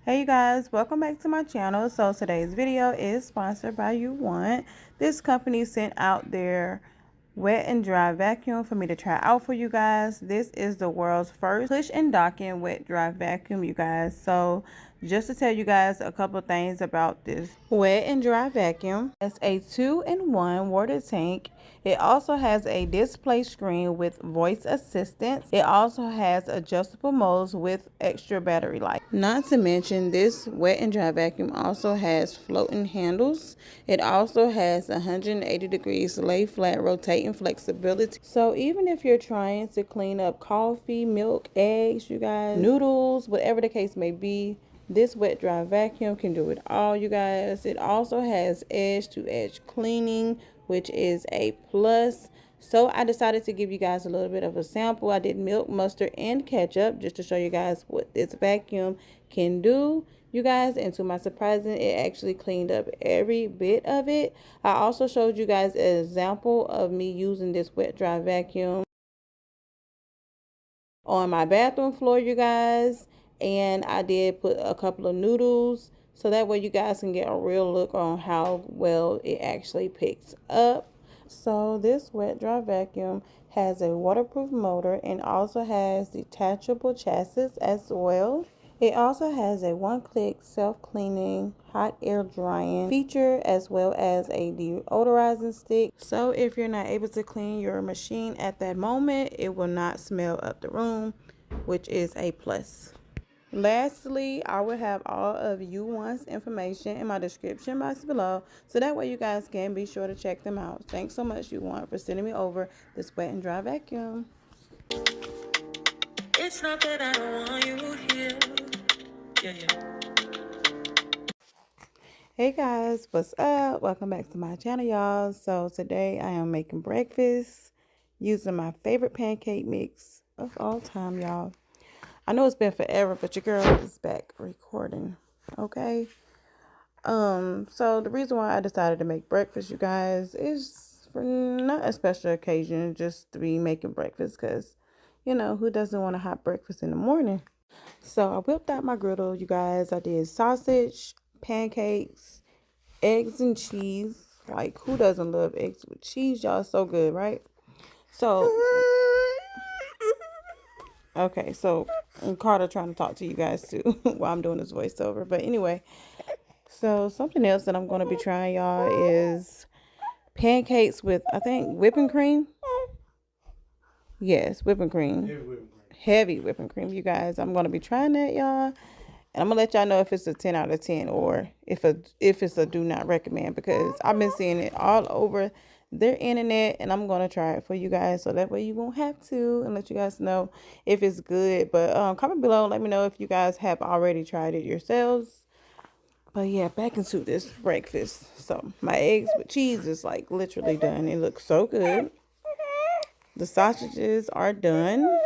Hey you guys, welcome back to my channel. So today's video is sponsored by UWANT. This company sent out their wet and dry vacuum for me to try out for you guys. This is the world's first push and docking wet dry vacuum, you guys. So just to tell you guys a couple things about this wet and dry vacuum, it's a 2-in-1 water tank. It also has a display screen with voice assistance. It also has adjustable modes with extra battery life. Not to mention, this wet and dry vacuum also has floating handles. It also has 180 degrees lay flat rotating flexibility. So even if you're trying to clean up coffee, milk, eggs, you guys, noodles, whatever the case may be, this wet dry vacuum can do it all, you guys. It also has edge to edge cleaning, which is a plus. So I decided to give you guys a little bit of a sample. I did milk, mustard, and ketchup just to show you guys what this vacuum can do, you guys. And to my surprise, it actually cleaned up every bit of it. I also showed you guys an example of me using this wet dry vacuum on my bathroom floor, you guys. And I did put a couple of noodles so that way you guys can get a real look on how well it actually picks up. So this wet dry vacuum has a waterproof motor and also has detachable chassis as well. It also has a one-click self-cleaning hot air drying feature as well as a deodorizing stick. So if you're not able to clean your machine at that moment, it will not smell up the room, which is a plus. Lastly, I will have all of UWANT's information in my description box below, so that way you guys can be sure to check them out. Thanks so much, UWANT, for sending me over this wet and dry vacuum. It's not that I don't want you here. Yeah. Hey guys, what's up? Welcome back to my channel, y'all. So today I am making breakfast using my favorite pancake mix of all time, y'all. I know it's been forever, but your girl is back recording, okay? So the reason why I decided to make breakfast, you guys, is for not a special occasion, just to be making breakfast, because, you know, who doesn't want a hot breakfast in the morning? So I whipped out my griddle, you guys. I did sausage, pancakes, eggs and cheese. Like, who doesn't love eggs with cheese, y'all? So good, right? So okay, so Carter trying to talk to you guys too while I'm doing this voiceover. But anyway, so something else that I'm going to be trying, y'all, is pancakes with, I think, whipping cream. Yes, whipping cream. Heavy whipping cream, you guys. I'm going to be trying that, y'all. And I'm going to let y'all know if it's a 10 out of 10 or if it's a do not recommend, because I've been seeing it all over their internet, and I'm going to try it for you guys so that way you won't have to, and let you guys know if it's good. But comment below, let me know if you guys have already tried it yourselves. But yeah, back into this breakfast. So my eggs with cheese is like literally done. It looks so good. The sausages are done.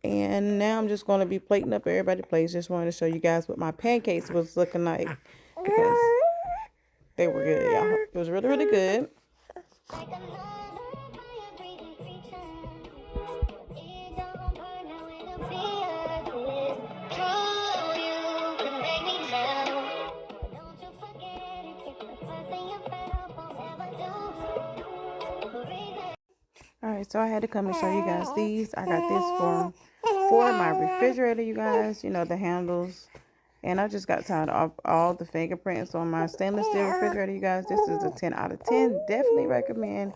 And now I'm just going to be plating up everybody's plates. Just wanted to show you guys what my pancakes was looking like, because they were good, y'all. It was really, really good. Alright, so I had to come and show you guys these. I got this for my refrigerator, you guys. You know, the handles. And I just got tired of all the fingerprints on my stainless steel refrigerator, you guys. This is a 10 out of 10. Definitely recommend.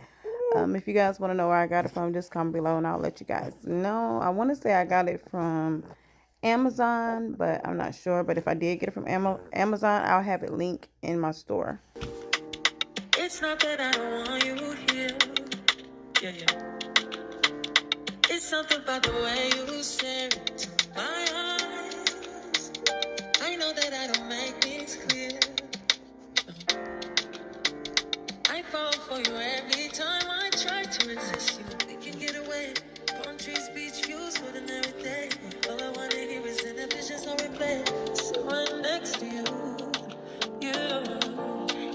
If you guys want to know where I got it from, just comment below and I'll let you guys know. I want to say I got it from Amazon, but I'm not sure. But if I did get it from Amazon, I'll have it linked in my store. It's not that I don't want you here. Yeah. It's something about the way you stare into my eyes. I know that I don't make things clear. I fall for you every time I try to resist you. We can get away. Palm trees, beach views, food and everything. All I wanna hear is in the visions no replay. Sit right next to you.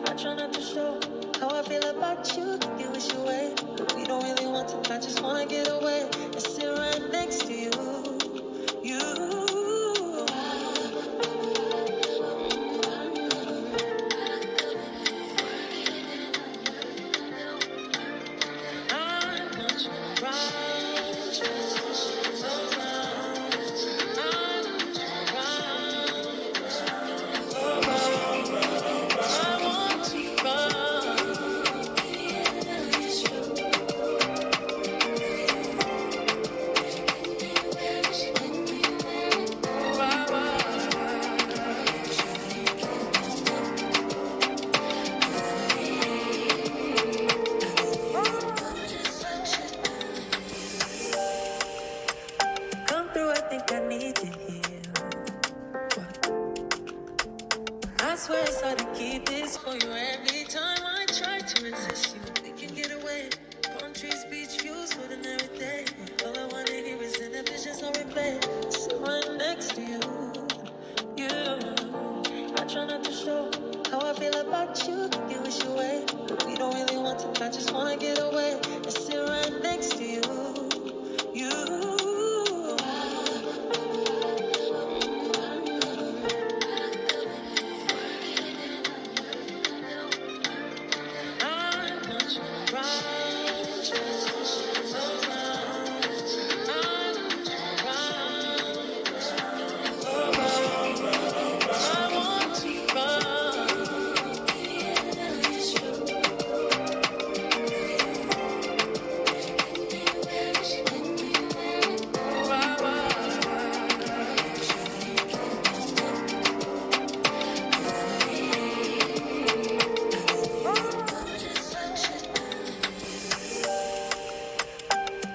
I try not to show how I feel about you. You wish away, but we don't really want to. I just wanna get away and sit right next to you. swear it's hard to keep this for you. Every time I try to resist you, we can get away. Palm trees, beach views, food and everything. All I wanna hear is in the visions on replay. Sit right next to you. I try not to show how I feel about you. Think you wish away, but we don't really want to. I just wanna get away and sit right next to you. I want you around, I want you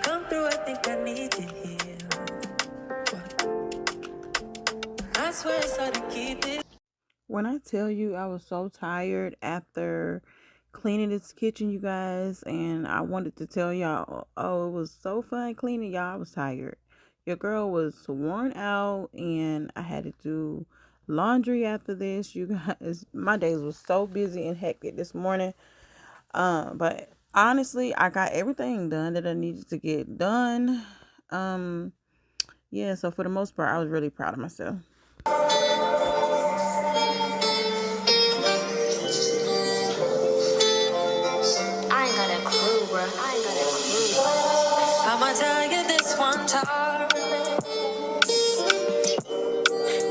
come through. I think I need you here. I swear it's hard to keep it. When I tell you I was so tired after cleaning this kitchen, you guys, and I wanted to tell y'all, oh, it was so fun cleaning, y'all. I was tired. Your girl was worn out, and I had to do laundry after this. You guys, my days was so busy and hectic this morning. But honestly, I got everything done that I needed to get done. Yeah, so for the most part, I was really proud of myself. I'ma tell you this one time.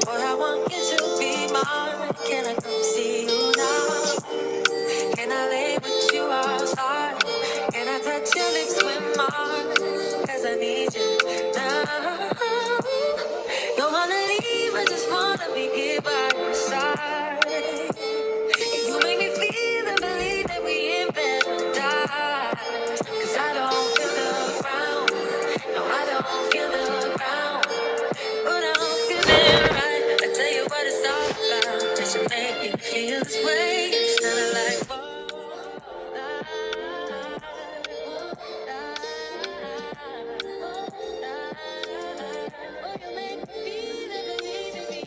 Boy, I want you to be mine. Can I come see you now? Can I lay with you outside? Can I touch your lips with mine? Cause I need you now. Don't wanna leave, I just wanna be here by your side. You make me feel and believe that we in paradise. Cause I don't feel the ground. No, I don't feel the ground. But I don't feel it right. I tell you what it's all about. Just to make me feel this way. It's kinda like, oh, you make me feel it, believe me.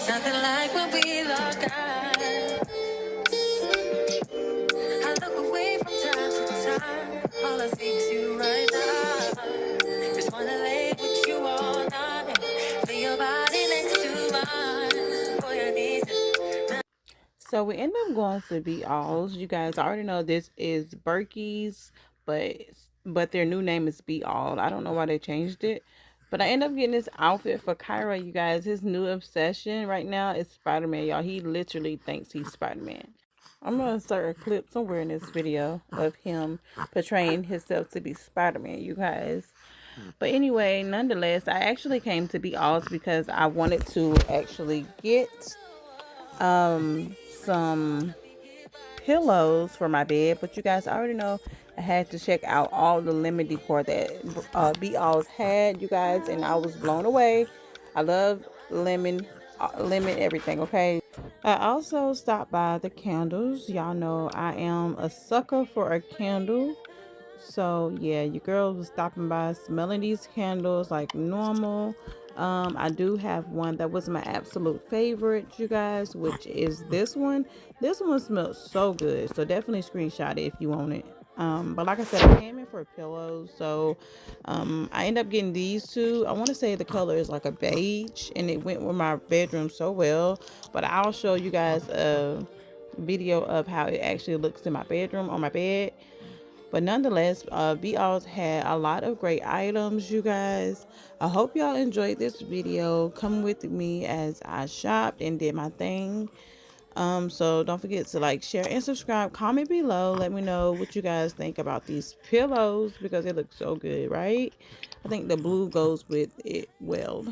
Nothing like when we lock eyes. I look away from time to time. All I see is you right now. Just wanna lay with you all night. Feel your body next to mine. Boy, I need you. So we end up going to Bealls. You guys already know this is Berkey's, but their new name is Bealls. I don't know why they changed it. But I end up getting this outfit for Kyra, you guys. His new obsession right now is Spider-Man, y'all. He literally thinks he's Spider-Man. I'm going to insert a clip somewhere in this video of him portraying himself to be Spider-Man, you guys. But anyway, nonetheless, I actually came to Bealls because I wanted to actually get some pillows for my bed, but you guys already know I had to check out all the lemon decor that Bealls had, you guys, and I was blown away. I love lemon everything. Okay, I also stopped by the candles. Y'all know I am a sucker for a candle. So yeah, your girl was stopping by smelling these candles like normal. I do have one that was my absolute favorite, you guys, which is this one. This one smells so good, so definitely screenshot it if you want it. But like I said, I came in for pillows, so I ended up getting these two. I want to say the color is like a beige, and it went with my bedroom so well. But I'll show you guys a video of how it actually looks in my bedroom on my bed. But nonetheless, Bealls had a lot of great items, you guys. I hope y'all enjoyed this video. Come with me as I shopped and did my thing. So don't forget to like, share, and subscribe. Comment below. Let me know what you guys think about these pillows because they look so good, right? I think the blue goes with it well.